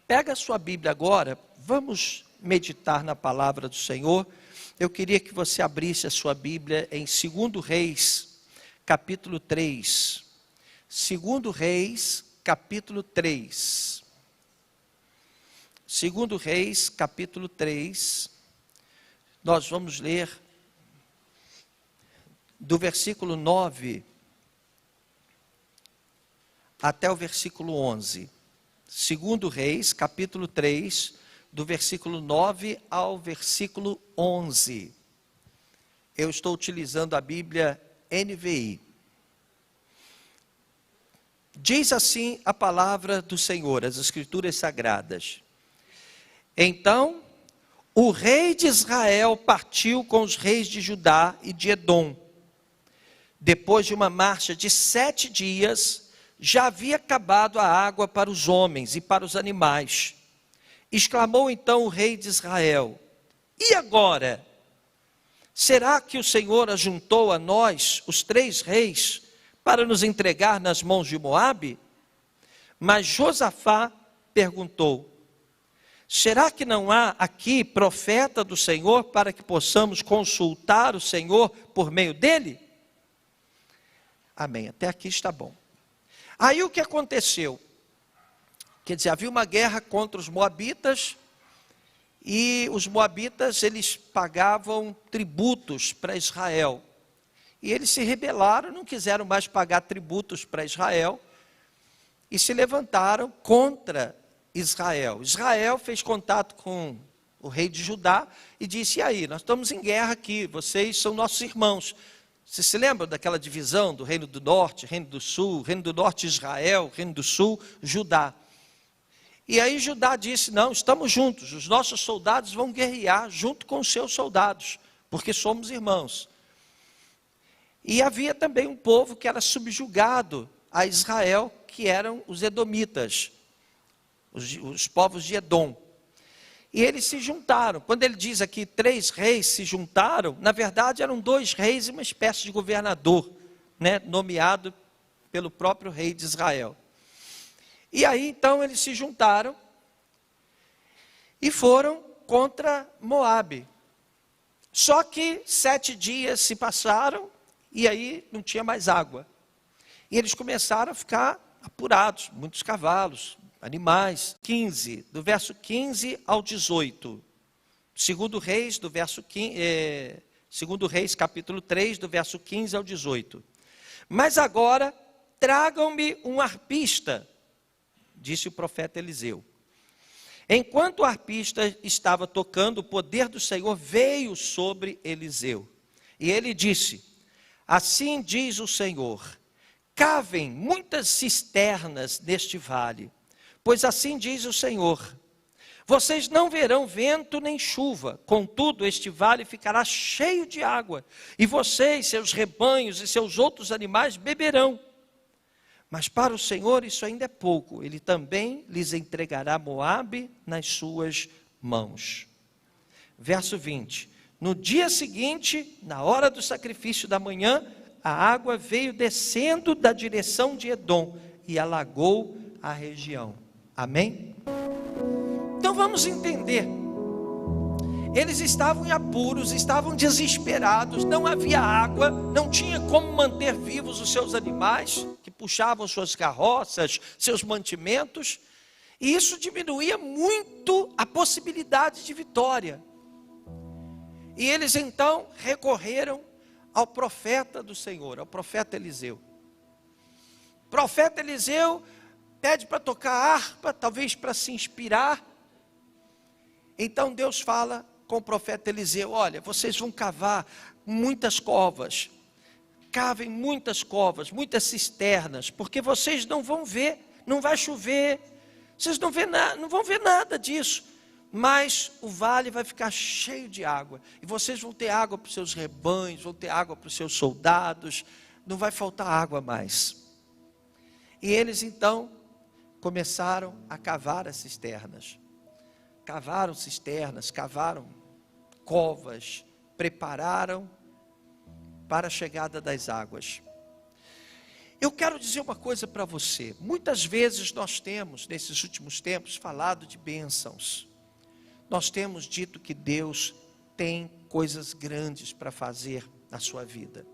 Pega a sua Bíblia agora, vamos meditar na palavra do Senhor. Eu queria que você abrisse a sua Bíblia em 2 Reis, capítulo 3. 2 Reis, capítulo 3. 2 Reis, capítulo 3. Nós vamos ler do versículo 9 até o versículo 11. 2 Reis, capítulo 3, do versículo 9 ao versículo 11. Eu estou utilizando a Bíblia NVI. Diz assim a palavra do Senhor, as Escrituras Sagradas. Então, o rei de Israel partiu com os reis de Judá e de Edom. Depois de uma marcha de 7 dias, já havia acabado a água para os homens e para os animais. Exclamou então o rei de Israel: e agora? Será que o Senhor ajuntou a nós, os 3 reis, para nos entregar nas mãos de Moabe? Mas Josafá perguntou: será que não há aqui profeta do Senhor para que possamos consultar o Senhor por meio dele? Amém, até aqui está bom. Aí o que aconteceu? Quer dizer, havia uma guerra contra os moabitas, e os moabitas, eles pagavam tributos para Israel. E eles se rebelaram, não quiseram mais pagar tributos para Israel, e se levantaram contra Israel. Israel fez contato com o rei de Judá e disse: e aí, nós estamos em guerra aqui, vocês são nossos irmãos. Você se lembra daquela divisão do Reino do Norte, Reino do Sul, Reino do Norte Israel, Reino do Sul Judá. E aí Judá disse: não, estamos juntos, os nossos soldados vão guerrear junto com os seus soldados, porque somos irmãos. E havia também um povo que era subjugado a Israel, que eram os edomitas, os povos de Edom. E eles se juntaram. Quando ele diz aqui 3 reis se juntaram, na verdade eram 2 reis e uma espécie de governador, né, nomeado pelo próprio rei de Israel. E aí então eles se juntaram e foram contra Moabe. Só que 7 dias se passaram e aí não tinha mais água. E eles começaram a ficar apurados, muitos cavalos, animais. 15, do verso 15 ao 18. 2 Reis, do verso 15, 2 Reis, capítulo 3, do verso 15 ao 18. Mas agora tragam-me um arpista, disse o profeta Eliseu. Enquanto o arpista estava tocando, o poder do Senhor veio sobre Eliseu. E ele disse: assim diz o Senhor, cavem muitas cisternas neste vale, pois assim diz o Senhor, vocês não verão vento nem chuva, contudo este vale ficará cheio de água, e vocês, seus rebanhos e seus outros animais beberão. Mas para o Senhor isso ainda é pouco, ele também lhes entregará Moabe nas suas mãos. Verso 20, no dia seguinte, na hora do sacrifício da manhã, a água veio descendo da direção de Edom e alagou a região. Amém? Então vamos entender. Eles estavam em apuros, estavam desesperados, não havia água, não tinha como manter vivos os seus animais, que puxavam suas carroças, seus mantimentos, e isso diminuía muito a possibilidade de vitória. E eles então recorreram ao profeta do Senhor, ao profeta Eliseu. O profeta Eliseu pede para tocar harpa, talvez para se inspirar. Então Deus fala com o profeta Eliseu: olha, vocês vão cavar muitas covas, cavem muitas covas, muitas cisternas, porque vocês não vão ver, não vai chover, vocês não vão ver nada disso, mas o vale vai ficar cheio de água, e vocês vão ter água para os seus rebanhos, vão ter água para os seus soldados, não vai faltar água mais. E eles então começaram a cavar as cisternas. Cavaram cisternas, cavaram covas, prepararam para a chegada das águas. Eu quero dizer uma coisa para você. Muitas vezes nós temos, nesses últimos tempos, falado de bênçãos. Nós temos dito que Deus tem coisas grandes para fazer na sua vida.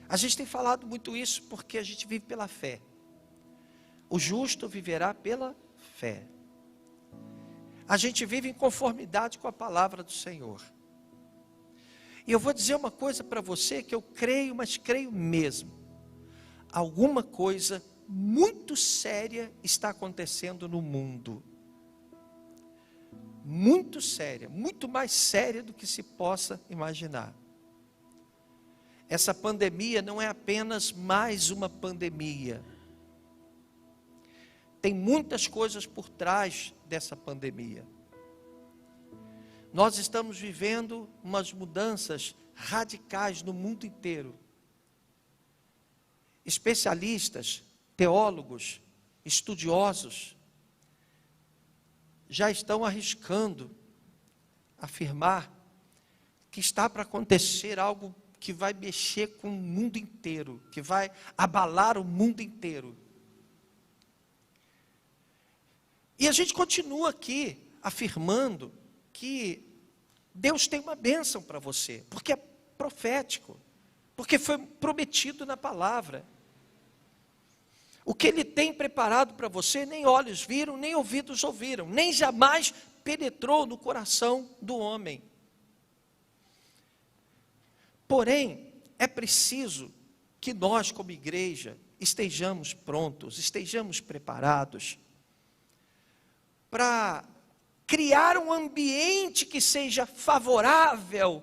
A gente tem falado muito isso porque a gente vive pela fé. O justo viverá pela fé. A gente vive em conformidade com a palavra do Senhor. E eu vou dizer uma coisa para você que eu creio, mas creio mesmo. Alguma coisa muito séria está acontecendo no mundo. Muito séria, muito mais séria do que se possa imaginar. Essa pandemia não é apenas mais uma pandemia. Tem muitas coisas por trás dessa pandemia. Nós estamos vivendo umas mudanças radicais no mundo inteiro. Especialistas, teólogos, estudiosos, já estão arriscando afirmar que está para acontecer algo que vai mexer com o mundo inteiro, que vai abalar o mundo inteiro. E a gente continua aqui afirmando que Deus tem uma bênção para você, porque é profético, porque foi prometido na palavra. O que Ele tem preparado para você, nem olhos viram, nem ouvidos ouviram, nem jamais penetrou no coração do homem. Porém, é preciso que nós, como igreja, estejamos prontos, estejamos preparados para criar um ambiente que seja favorável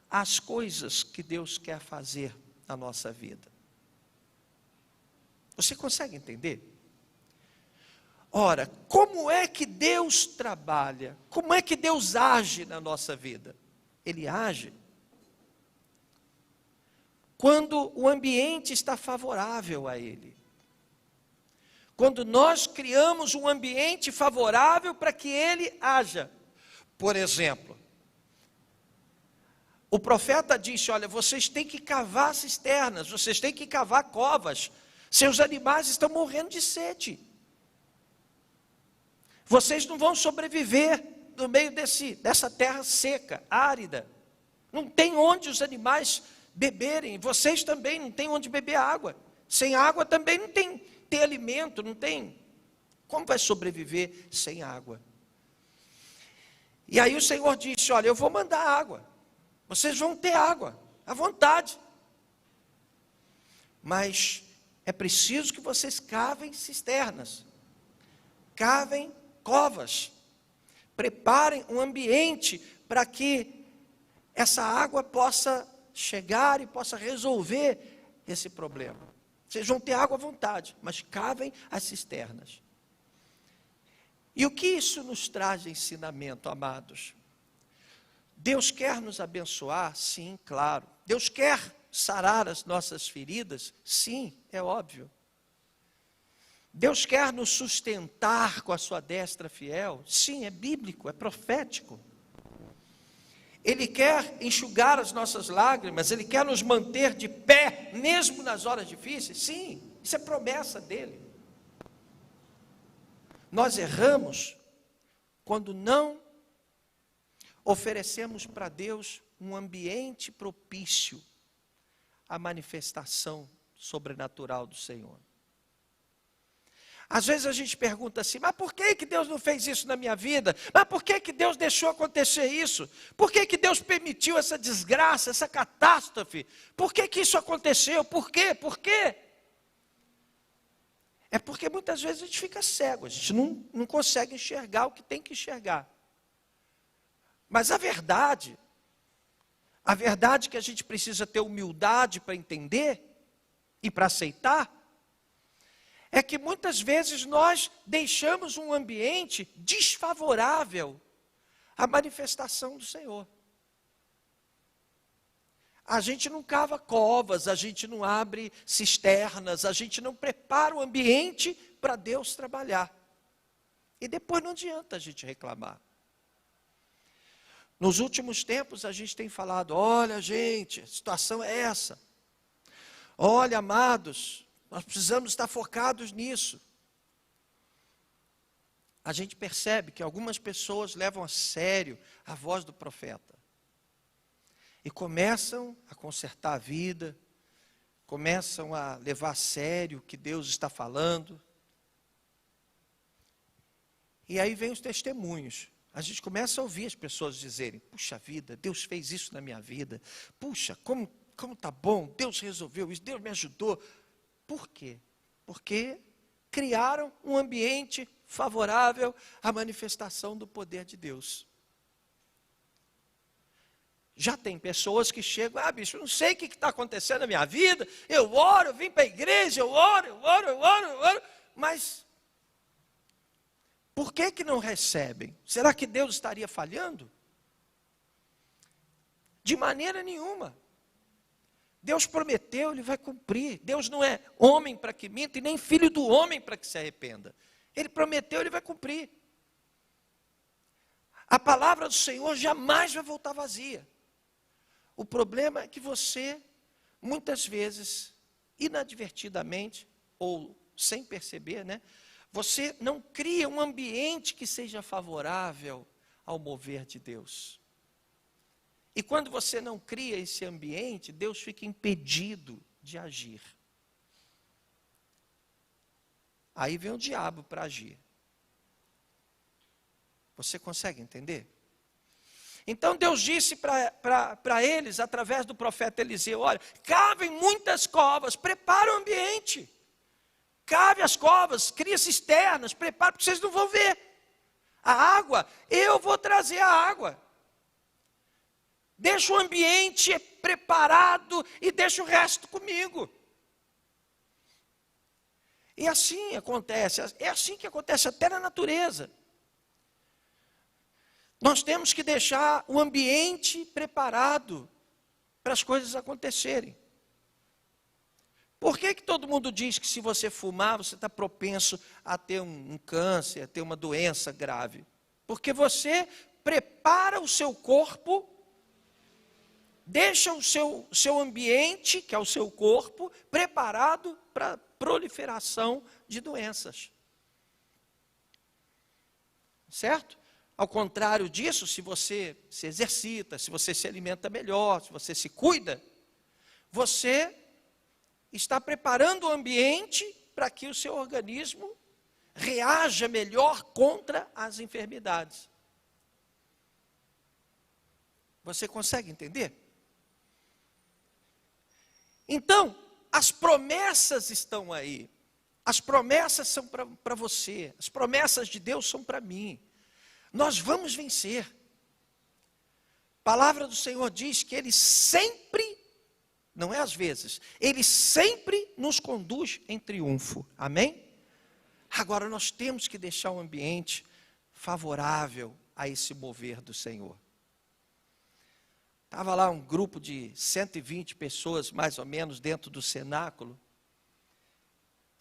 às coisas que Deus quer fazer na nossa vida. Você consegue entender? Ora, como é que Deus trabalha? Como é que Deus age na nossa vida? Ele age quando o ambiente está favorável a Ele. Quando nós criamos um ambiente favorável para que Ele haja. Por exemplo, o profeta disse, olha, vocês têm que cavar cisternas, vocês têm que cavar covas, seus animais estão morrendo de sede. Vocês não vão sobreviver no meio dessa terra seca, árida. Não tem onde os animais beberem, vocês também não têm onde beber água. Sem água também não tem alimento, não tem. Como vai sobreviver sem água? E aí o Senhor disse, olha, eu vou mandar água. Vocês vão ter água, à vontade. Mas é preciso que vocês cavem cisternas, cavem covas, preparem um ambiente para que essa água possa chegar e possa resolver esse problema. Vocês vão ter água à vontade, mas cavem as cisternas. E o que isso nos traz de ensinamento, amados? Deus quer nos abençoar? Sim, claro. Deus quer sarar as nossas feridas? Sim, é óbvio. Deus quer nos sustentar com a sua destra fiel? Sim, é bíblico, é profético. Ele quer enxugar as nossas lágrimas, Ele quer nos manter de pé, mesmo nas horas difíceis? Sim, isso é promessa dEle. Nós erramos quando não oferecemos para Deus um ambiente propício à manifestação sobrenatural do Senhor. Às vezes a gente pergunta assim, mas por que Deus não fez isso na minha vida? Mas por que Deus deixou acontecer isso? Por que Deus permitiu essa desgraça, essa catástrofe? Por que isso aconteceu? Por quê? Por quê? É porque muitas vezes a gente fica cego, a gente não consegue enxergar o que tem que enxergar. Mas a verdade que a gente precisa ter humildade para entender e para aceitar, é que muitas vezes nós deixamos um ambiente desfavorável à manifestação do Senhor. A gente não cava covas, a gente não abre cisternas, a gente não prepara o ambiente para Deus trabalhar. E depois não adianta a gente reclamar. Nos últimos tempos a gente tem falado, olha gente, a situação é essa. Olha, amados, Nós precisamos estar focados nisso. A gente percebe que algumas pessoas levam a sério a voz do profeta. E começam a consertar a vida, começam a levar a sério o que Deus está falando. E aí vem os testemunhos. A gente começa a ouvir as pessoas dizerem: puxa vida, Deus fez isso na minha vida. Puxa, como está bom, Deus resolveu isso, Deus me ajudou. Por quê? Porque criaram um ambiente favorável à manifestação do poder de Deus. Já tem pessoas que chegam: bicho, eu não sei o que está acontecendo na minha vida, eu oro, eu vim para a igreja, eu oro, mas por que não recebem? Será que Deus estaria falhando? De maneira nenhuma. Deus prometeu, Ele vai cumprir. Deus não é homem para que minta e nem filho do homem para que se arrependa. Ele prometeu, Ele vai cumprir. A palavra do Senhor jamais vai voltar vazia. O problema é que você, muitas vezes, inadvertidamente, ou sem perceber, você não cria um ambiente que seja favorável ao mover de Deus. E quando você não cria esse ambiente, Deus fica impedido de agir. Aí vem o diabo para agir. Você consegue entender? Então Deus disse para eles, através do profeta Eliseu: olha, cavem muitas covas, prepara o ambiente. Cave as covas, cria cisternas, prepara, porque vocês não vão ver. A água, eu vou trazer a água. Deixa o ambiente preparado e deixa o resto comigo. E assim acontece, é assim que acontece até na natureza. Nós temos que deixar o ambiente preparado para as coisas acontecerem. Por que todo mundo diz que se você fumar, você está propenso a ter um câncer, a ter uma doença grave? Porque você prepara o seu corpo, deixa o seu ambiente, que é o seu corpo, preparado para a proliferação de doenças. Certo? Ao contrário disso, se você se exercita, se você se alimenta melhor, se você se cuida, você está preparando o ambiente para que o seu organismo reaja melhor contra as enfermidades. Você consegue entender? Então, as promessas estão aí. As promessas são para você. As promessas de Deus são para mim. Nós vamos vencer. A palavra do Senhor diz que Ele sempre, não é às vezes, Ele sempre nos conduz em triunfo. Amém? Agora nós temos que deixar um ambiente favorável a esse mover do Senhor. Estava lá um grupo de 120 pessoas, mais ou menos, dentro do cenáculo.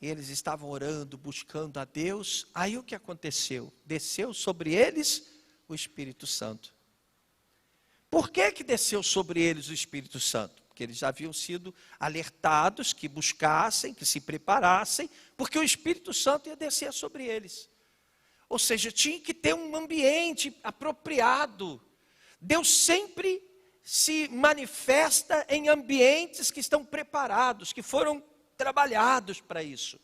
E eles estavam orando, buscando a Deus. Aí o que aconteceu? Desceu sobre eles o Espírito Santo. Por que desceu sobre eles o Espírito Santo? Porque eles já haviam sido alertados que buscassem, que se preparassem, porque o Espírito Santo ia descer sobre eles. Ou seja, tinha que ter um ambiente apropriado. Deus sempre se manifesta em ambientes que estão preparados, que foram trabalhados para isso.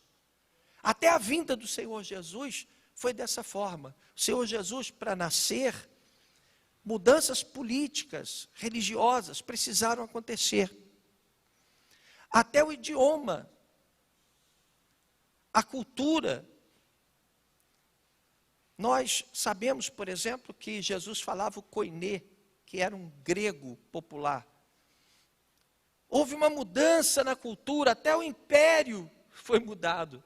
Até a vinda do Senhor Jesus foi dessa forma. O Senhor Jesus, para nascer, mudanças políticas, religiosas precisaram acontecer. Até o idioma, a cultura. Nós sabemos, por exemplo, que Jesus falava o koiné, que era um grego popular. Houve uma mudança na cultura, até o império foi mudado.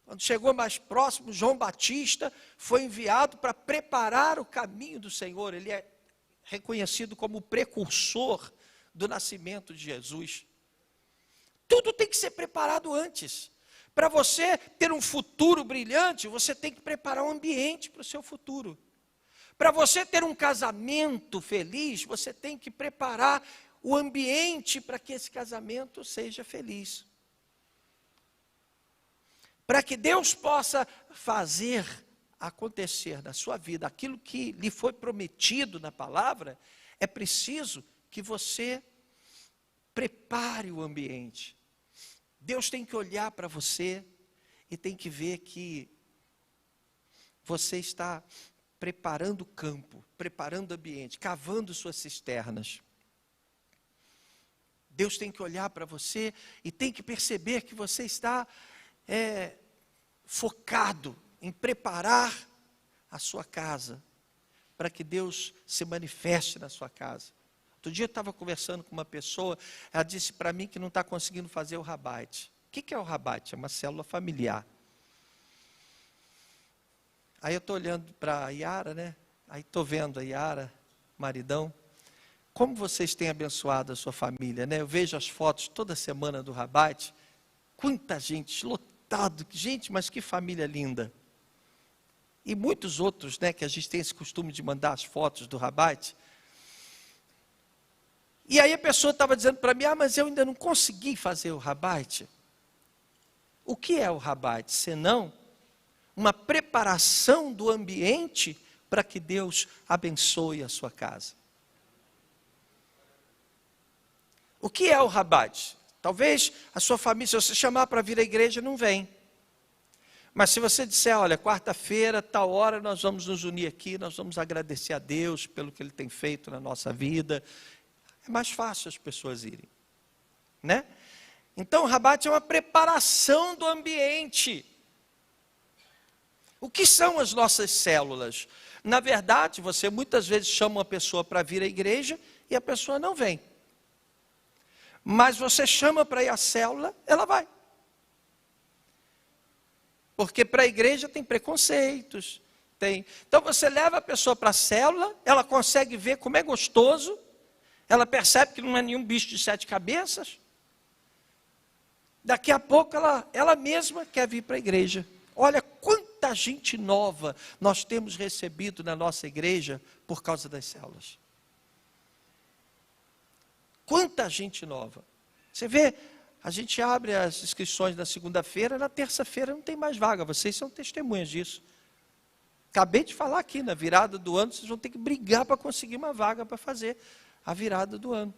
Quando chegou mais próximo, João Batista foi enviado para preparar o caminho do Senhor. Ele é reconhecido como o precursor do nascimento de Jesus. Tudo tem que ser preparado antes. Para você ter um futuro brilhante, você tem que preparar um ambiente para o seu futuro. Para você ter um casamento feliz, você tem que preparar o ambiente para que esse casamento seja feliz. Para que Deus possa fazer acontecer na sua vida aquilo que lhe foi prometido na palavra, é preciso que você prepare o ambiente. Deus tem que olhar para você e tem que ver que você está preparando o campo, preparando o ambiente, cavando suas cisternas. Deus tem que olhar para você e tem que perceber que você está focado em preparar a sua casa, para que Deus se manifeste na sua casa. Outro dia eu estava conversando com uma pessoa, ela disse para mim que não está conseguindo fazer o rabate. O que é o rabate? É uma célula familiar. Aí eu estou olhando para a Yara, né? Aí estou vendo a Yara, maridão, como vocês têm abençoado a sua família, né? Eu vejo as fotos toda semana do rabate, quanta gente, lotado, gente, mas que família linda. E muitos outros, né, que a gente tem esse costume de mandar as fotos do rabate. E aí a pessoa estava dizendo para mim, mas eu ainda não consegui fazer o rabate. O que é o rabate? Senão uma preparação do ambiente para que Deus abençoe a sua casa. O que é o rabate? Talvez a sua família, se você chamar para vir à igreja, não vem. Mas se você disser, olha, quarta-feira, tal hora, nós vamos nos unir aqui, nós vamos agradecer a Deus pelo que Ele tem feito na nossa vida, é mais fácil as pessoas irem, né? Então, o rabate é uma preparação do ambiente. O que são as nossas células? Na verdade, você muitas vezes chama uma pessoa para vir à igreja e a pessoa não vem. Mas você chama para ir à célula, ela vai. Porque para a igreja tem preconceitos, tem. Então você leva a pessoa para a célula, ela consegue ver como é gostoso, ela percebe que não é nenhum bicho de 7 cabeças. Daqui a pouco ela mesma quer vir para a igreja. Olha quanta gente nova nós temos recebido na nossa igreja por causa das células. Quanta gente nova. Você vê, a gente abre as inscrições na segunda-feira, na terça-feira não tem mais vaga. Vocês são testemunhas disso. Acabei de falar aqui, na virada do ano, vocês vão ter que brigar para conseguir uma vaga para fazer a virada do ano.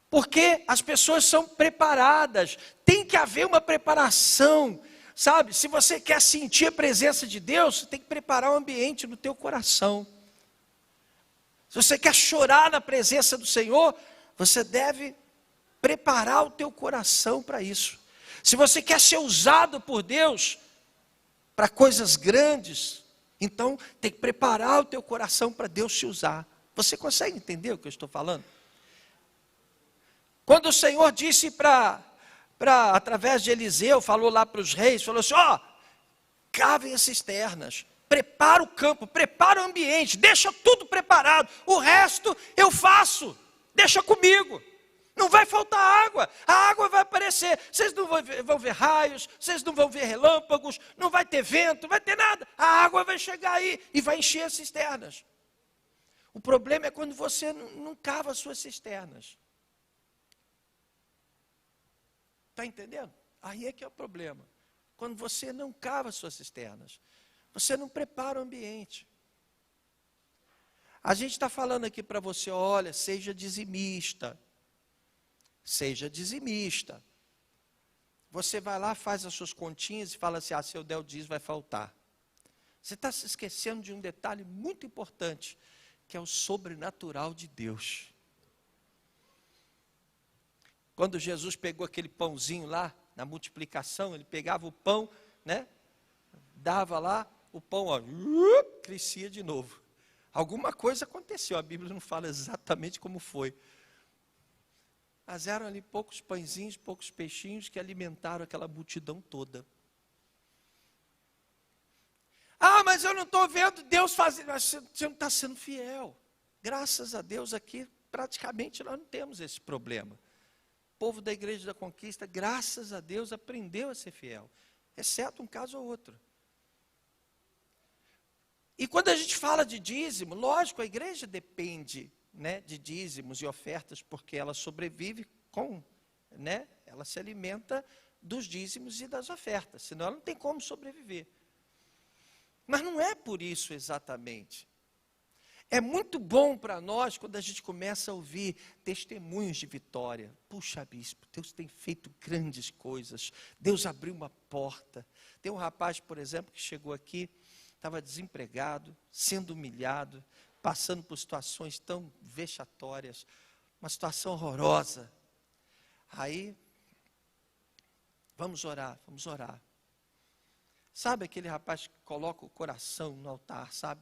Porque as pessoas são preparadas, tem que haver uma preparação, sabe? Se você quer sentir a presença de Deus, você tem que preparar o ambiente no teu coração. Se você quer chorar na presença do Senhor, você deve preparar o teu coração para isso. Se você quer ser usado por Deus para coisas grandes, então tem que preparar o teu coração para Deus te usar. Você consegue entender o que eu estou falando? Quando o Senhor disse através de Eliseu, falou lá para os reis, falou assim, cavem as cisternas, prepara o campo, prepara o ambiente, deixa tudo preparado, o resto eu faço, deixa comigo, não vai faltar água, a água vai aparecer, vocês não vão ver raios, vocês não vão ver relâmpagos, não vai ter vento, não vai ter nada, a água vai chegar aí e vai encher as cisternas. O problema é quando você não cava as suas cisternas. Está entendendo? Aí é que é o problema. Quando você não cava as suas cisternas, você não prepara o ambiente. A gente está falando aqui para você, olha, seja dizimista. Seja dizimista. Você vai lá, faz as suas continhas e fala assim, se eu der o dízimo vai faltar. Você está se esquecendo de um detalhe muito importante, que é o sobrenatural de Deus. Quando Jesus pegou aquele pãozinho lá, na multiplicação, ele pegava o pão, né? Dava lá, o pão, crescia de novo. Alguma coisa aconteceu, a Bíblia não fala exatamente como foi. Mas eram ali poucos pãezinhos, poucos peixinhos que alimentaram aquela multidão toda. Mas eu não estou vendo Deus fazendo, você não está sendo fiel. Graças a Deus aqui, praticamente nós não temos esse problema. O povo da Igreja da Conquista, graças a Deus, aprendeu a ser fiel, exceto um caso ou outro. E quando a gente fala de dízimo, lógico, a igreja depende, né, de dízimos e ofertas, porque ela sobrevive ela se alimenta dos dízimos e das ofertas, senão ela não tem como sobreviver. Mas não é por isso exatamente. É muito bom para nós quando a gente começa a ouvir testemunhos de vitória. Puxa, bispo, Deus tem feito grandes coisas. Deus abriu uma porta. Tem um rapaz, por exemplo, que chegou aqui, estava desempregado, sendo humilhado, passando por situações tão vexatórias, uma situação horrorosa. Aí, vamos orar, vamos orar. Sabe aquele rapaz que coloca o coração no altar, sabe?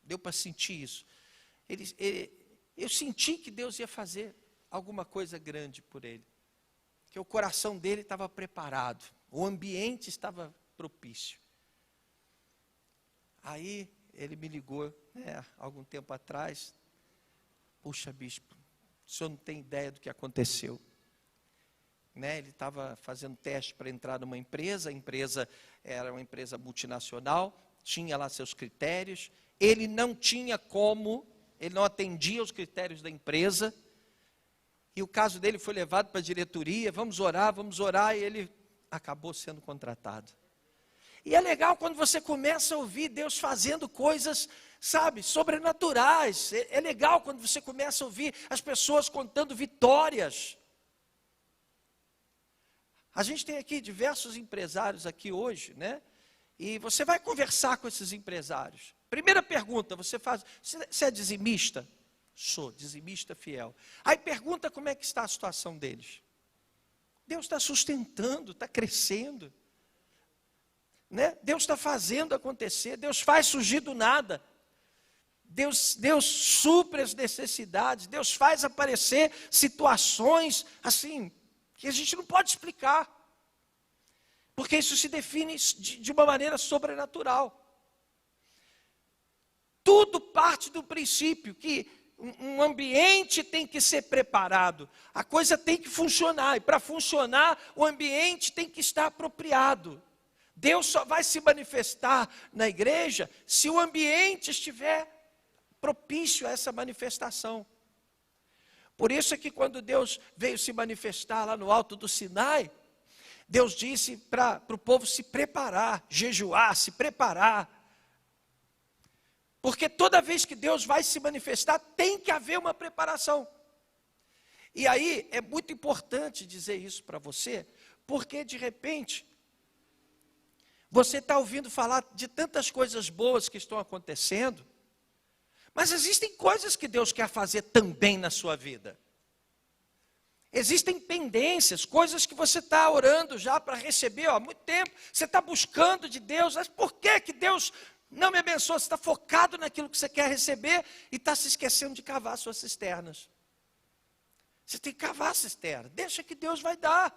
Deu para sentir isso. Eu senti que Deus ia fazer alguma coisa grande por ele. Que o coração dele estava preparado. O ambiente estava propício. Aí ele me ligou, algum tempo atrás. Puxa, bispo, o senhor não tem ideia do que aconteceu. Ele estava fazendo teste para entrar numa empresa. A empresa era uma empresa multinacional. Tinha lá seus critérios. Ele não tinha como, ele não atendia os critérios da empresa, e o caso dele foi levado para a diretoria, vamos orar, e ele acabou sendo contratado. E é legal quando você começa a ouvir Deus fazendo coisas, sabe, sobrenaturais. É legal quando você começa a ouvir as pessoas contando vitórias. A gente tem aqui diversos empresários aqui hoje, e você vai conversar com esses empresários. Primeira pergunta, você é dizimista? Sou, dizimista fiel. Aí pergunta como é que está a situação deles. Deus está sustentando, está crescendo. Deus está fazendo acontecer, Deus faz surgir do nada. Deus supre as necessidades, Deus faz aparecer situações assim, que a gente não pode explicar. Porque isso se define de uma maneira sobrenatural. Tudo parte do princípio que um ambiente tem que ser preparado, a coisa tem que funcionar, e para funcionar, o ambiente tem que estar apropriado. Deus só vai se manifestar na igreja se o ambiente estiver propício a essa manifestação. Por isso é que quando Deus veio se manifestar lá no alto do Sinai, Deus disse para o povo se preparar, jejuar, se preparar. Porque toda vez que Deus vai se manifestar, tem que haver uma preparação. E aí, é muito importante dizer isso para você, porque de repente, você está ouvindo falar de tantas coisas boas que estão acontecendo, mas existem coisas que Deus quer fazer também na sua vida. Existem pendências, coisas que você está orando já para receber há muito tempo, você está buscando de Deus, mas por que Deus não me abençoa? Você está focado naquilo que você quer receber e está se esquecendo de cavar suas cisternas. Você tem que cavar a cisterna, deixa que Deus vai dar.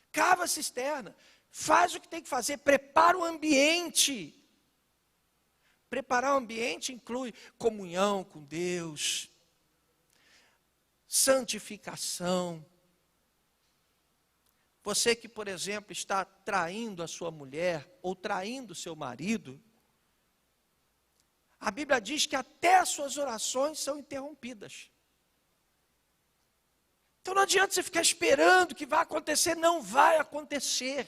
Cava a cisterna, faz o que tem que fazer, prepara o ambiente. Preparar o ambiente inclui comunhão com Deus, santificação. Você que, por exemplo, está traindo a sua mulher ou traindo o seu marido, a Bíblia diz que até as suas orações são interrompidas. Então não adianta você ficar esperando que vai acontecer, não vai acontecer.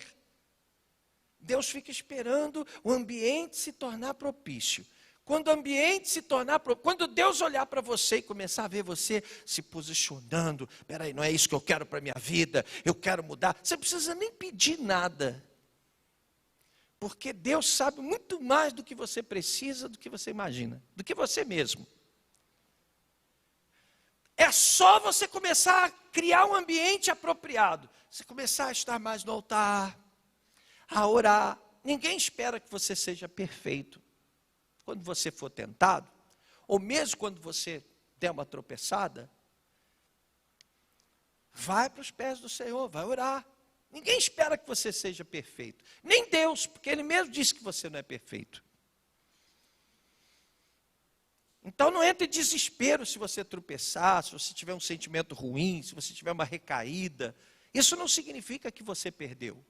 Deus fica esperando o ambiente se tornar propício. Quando o ambiente se tornar propício, quando Deus olhar para você e começar a ver você se posicionando, peraí, não é isso que eu quero para a minha vida, eu quero mudar, você não precisa nem pedir nada. Porque Deus sabe muito mais do que você precisa, do que você imagina, do que você mesmo. É só você começar a criar um ambiente apropriado. Você começar a estar mais no altar, a orar. Ninguém espera que você seja perfeito. Quando você for tentado, ou mesmo quando você der uma tropeçada, vai para os pés do Senhor, vai orar. Ninguém espera que você seja perfeito. Nem Deus, porque Ele mesmo disse que você não é perfeito. Então não entre em desespero se você tropeçar, se você tiver um sentimento ruim, se você tiver uma recaída. Isso não significa que você perdeu.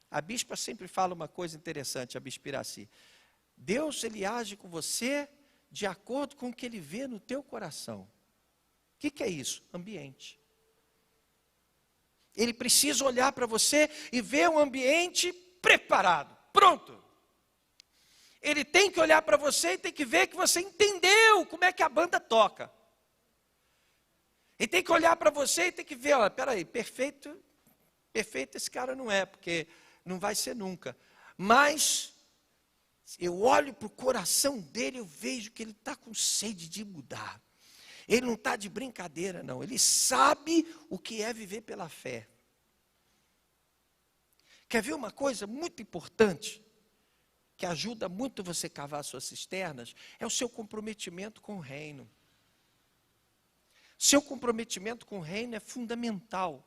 A bispa sempre fala uma coisa interessante, a bispa Iraci. Deus, Ele age com você de acordo com o que Ele vê no teu coração. O que é isso? Ambiente. Ele precisa olhar para você e ver um ambiente preparado, pronto. Ele tem que olhar para você e tem que ver que você entendeu como é que a banda toca. Ele tem que olhar para você e tem que ver, olha, peraí, perfeito esse cara não é, porque não vai ser nunca. Mas eu olho para o coração dele, eu vejo que ele está com sede de mudar. Ele não está de brincadeira, não. Ele sabe o que é viver pela fé. Quer ver uma coisa muito importante, que ajuda muito você a cavar suas cisternas? É o seu comprometimento com o reino. Seu comprometimento com o reino é fundamental.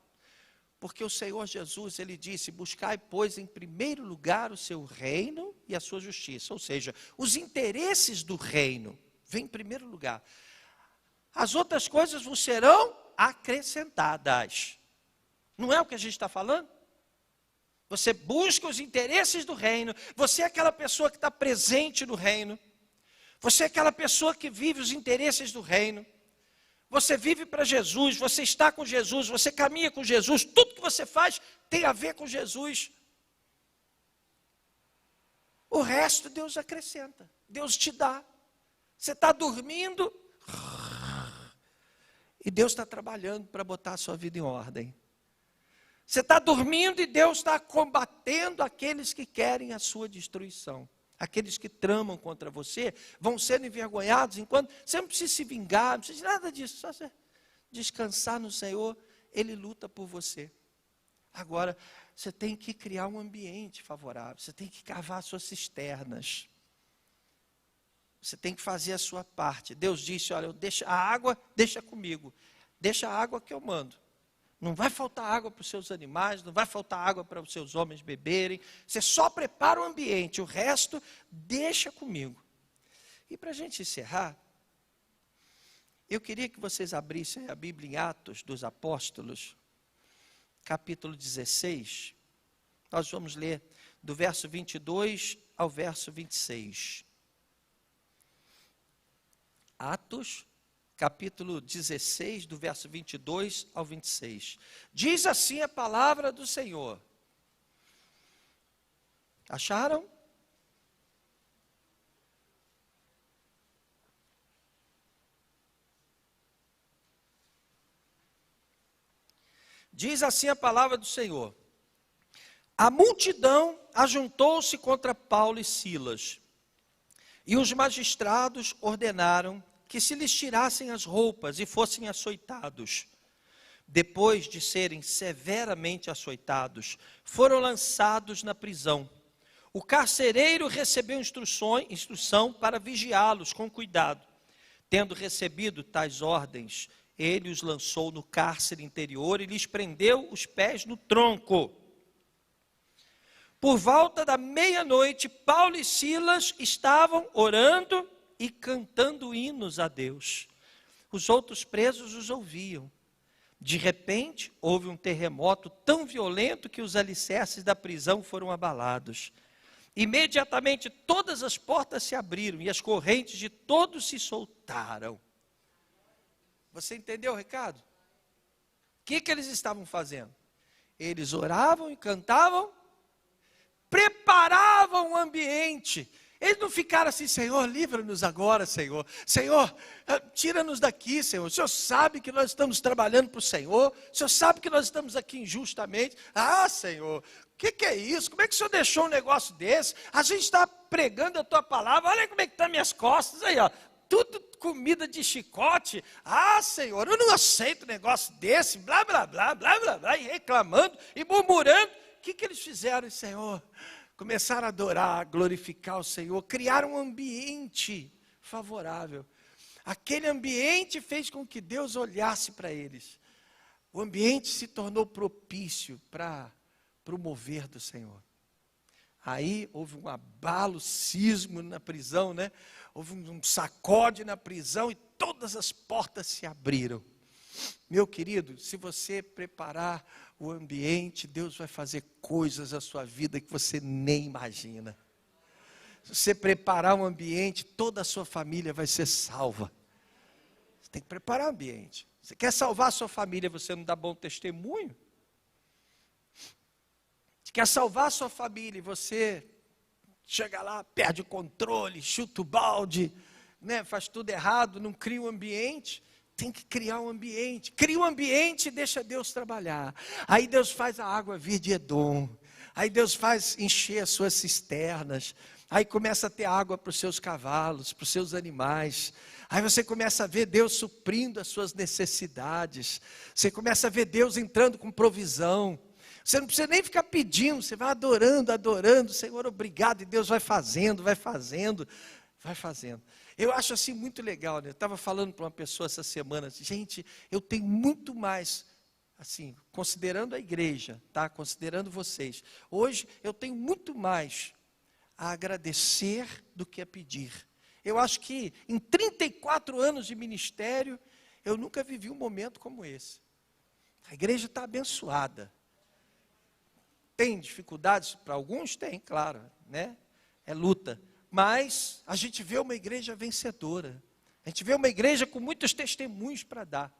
Porque o Senhor Jesus, ele disse, buscai, pois, em primeiro lugar o seu reino e a sua justiça. Ou seja, os interesses do reino vêm em primeiro lugar. As outras coisas vos serão acrescentadas. Não é o que a gente está falando? Você busca os interesses do reino. Você é aquela pessoa que está presente no reino. Você é aquela pessoa que vive os interesses do reino. Você vive para Jesus, você está com Jesus, você caminha com Jesus, tudo que você faz tem a ver com Jesus. O resto Deus acrescenta, Deus te dá. Você está dormindo e Deus está trabalhando para botar a sua vida em ordem. Você está dormindo e Deus está combatendo aqueles que querem a sua destruição. Aqueles que tramam contra você vão sendo envergonhados, enquanto você não precisa se vingar, não precisa de nada disso, só você descansar no Senhor, Ele luta por você. Agora, você tem que criar um ambiente favorável, você tem que cavar suas cisternas, você tem que fazer a sua parte. Deus disse, olha, a água deixa comigo, deixa a água que eu mando. Não vai faltar água para os seus animais, não vai faltar água para os seus homens beberem. Você só prepara o ambiente, o resto deixa comigo. E para a gente encerrar, eu queria que vocês abrissem a Bíblia em Atos dos Apóstolos, capítulo 16. Nós vamos ler do verso 22 ao verso 26. Atos capítulo 16, do verso 22 ao 26. Diz assim a palavra do Senhor. Acharam? Diz assim a palavra do Senhor. A multidão ajuntou-se contra Paulo e Silas, e os magistrados ordenaram que se lhes tirassem as roupas e fossem açoitados. Depois de serem severamente açoitados, foram lançados na prisão. O carcereiro recebeu instrução para vigiá-los com cuidado. Tendo recebido tais ordens, ele os lançou no cárcere interior e lhes prendeu os pés no tronco. Por volta da meia-noite, Paulo e Silas estavam orando e cantando hinos a Deus. Os outros presos os ouviam. De repente, houve um terremoto tão violento que os alicerces da prisão foram abalados. Imediatamente todas as portas se abriram e as correntes de todos se soltaram. Você entendeu o recado? O que eles estavam fazendo? Eles oravam e cantavam, preparavam o ambiente. Eles não ficaram assim, Senhor, livra-nos agora, Senhor. Senhor, tira-nos daqui, Senhor. O Senhor sabe que nós estamos trabalhando para o Senhor. O Senhor sabe que nós estamos aqui injustamente. Ah, Senhor, o que é isso? Como é que o Senhor deixou um negócio desse? A gente está pregando a Tua palavra. Olha como é que estão minhas costas aí, ó. Tudo comida de chicote. Ah, Senhor, eu não aceito um negócio desse. Blá, blá, blá, blá, blá, blá. E reclamando e murmurando. O que eles fizeram, Senhor? Começaram a adorar, a glorificar o Senhor, criaram um ambiente favorável. Aquele ambiente fez com que Deus olhasse para eles. O ambiente se tornou propício para o mover do Senhor. Aí houve um abalo, sismo na prisão, né? Houve um sacode na prisão e todas as portas se abriram. Meu querido, se você preparar o ambiente, Deus vai fazer coisas na sua vida que você nem imagina. Se você preparar um ambiente, toda a sua família vai ser salva. Você tem que preparar o ambiente. Você quer salvar a sua família, você não dá bom testemunho? quer salvar a sua família, e você chega lá, perde o controle, chuta o balde, né, faz tudo errado, não cria um ambiente. Tem que criar um ambiente. Cria um ambiente e deixa Deus trabalhar. Aí Deus faz a água vir de Edom. Aí Deus faz encher as suas cisternas. Aí começa a ter água para os seus cavalos, para os seus animais. Aí você começa a ver Deus suprindo as suas necessidades. Você começa a ver Deus entrando com provisão. Você não precisa nem ficar pedindo, você vai adorando, adorando. Senhor, obrigado. E Deus vai fazendo, vai fazendo, vai fazendo. Eu acho assim muito legal, né? Eu estava falando para uma pessoa essa semana, gente, eu tenho muito mais, assim, considerando a igreja, tá? Considerando vocês. Hoje eu tenho muito mais a agradecer do que a pedir. Eu acho que em 34 anos de ministério, eu nunca vivi um momento como esse. A igreja está abençoada. Tem dificuldades para alguns? Tem, claro, né? É luta. Mas a gente vê uma igreja vencedora. A gente vê uma igreja com muitos testemunhos para dar.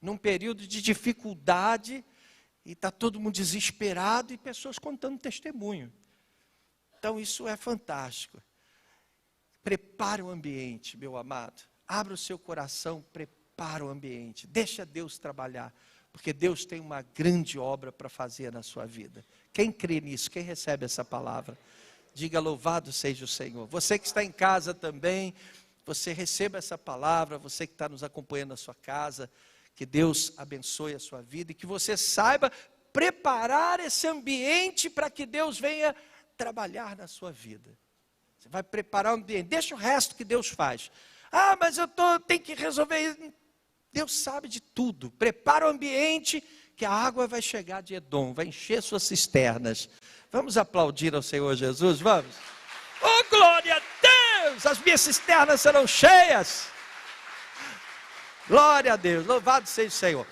Num período de dificuldade, e está todo mundo desesperado, e pessoas contando testemunho. Então isso é fantástico. Prepare o ambiente, meu amado. Abra o seu coração, prepare o ambiente. Deixa Deus trabalhar. Porque Deus tem uma grande obra para fazer na sua vida. Quem crê nisso? Quem recebe essa palavra? Diga louvado seja o Senhor. Você que está em casa também, você receba essa palavra, você que está nos acompanhando na sua casa, que Deus abençoe a sua vida e que você saiba preparar esse ambiente para que Deus venha trabalhar na sua vida. Você vai preparar o ambiente, deixa o resto que Deus faz. Ah, mas eu tenho que resolver isso. Deus sabe de tudo. Prepara o ambiente que a água vai chegar de Edom, vai encher suas cisternas. Vamos aplaudir ao Senhor Jesus, vamos? Oh, glória a Deus! As minhas cisternas serão cheias. Glória a Deus, louvado seja o Senhor.